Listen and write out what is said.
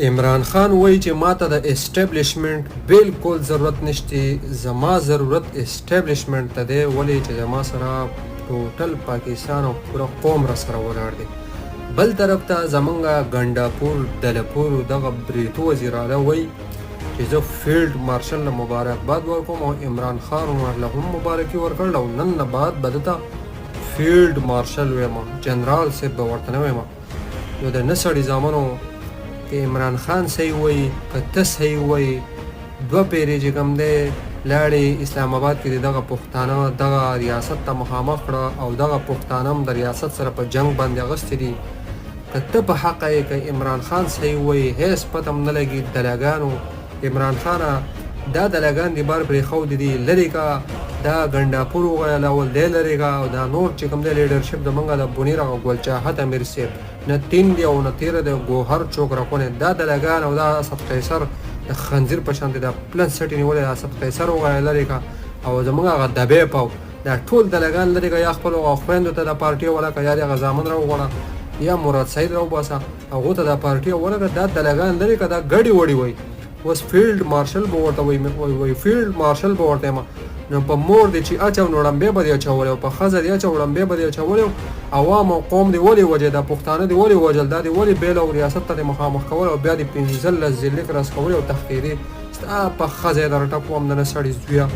عمران خان وایي چې ماته د اسټیبلشمنٹ بالکل ضرورت نشته، زما ضرورت اسټیبلشمنٹ ته دی، ولې چې زما سره ټوټل پاکستان او پوره قوم را سره ولاړ دی. بل طرف ته زمونږ گنډاپور دلپور دغه بریتو وزیر اعلی وایي چې زه فیلډ مارشل له مبارکباد ورکوم او عمران خان له هم مبارکي ورکړل او نن نه بعد به دته فیلډ مارشل ویمه، جنرال صاحب به ورته نه ویمه. نو د نه سړي زامنو که عمران خان صحیح وایي که ته صحیح وایي، دوه پیرې چې کوم دی لاړې اسلام آباد کې دغه پښتانه دغه ریاست ته مخامخ کړه او دغه پښتانه هم د ریاست سره په جنګ باندې اغوستې دي. که ته په حقه یې که عمران خان صحیح وایي، هیڅ پته هم نه لګي دلاګانو عمران خانه دا دلاګان دی بار پرېښودي دي، لرې که دا گنډاپور وغیلاول دی لرې که او دا نور چې کوم دی لیډرشپ د موږ د بنیر هغه ګلچاحت امیر صاحب نه تین دی او نه تیره دی ګوهر چوک راکونې دا دلاګان او دا اسد قیصر د خنزیر په شان دی دا پلن سټې نیولې د اسد قیصر وغیله لرې که او زموږ هغه دبې پاو دا ټول دلاګان لرې که یا خپلو خویندو ته د پارټي ولکه یا د هغه زامن راوغواړه یا مراد سید راوباسه هغو ته د پارټي ولکه دا دلاګان لرې که دا ګډې وړې وایي. اوس فیلډ مارشل به ورته وایي فیلډ مارشل به ورته یم. نو په مور دی چې اچو نو ړمبې به دې اچولې او په ښځه دې اچو ړمبې به دې اچولې عوام او قوم دې ولې وجې دا پښتانه دې ولې وجل دا دې ولې بیل او ریاست ته دې مخامخ کول او بیا دې 15 ځلې راس کول او تحقیري ستا په ښځه یې در ټکوم د نه سړي زویه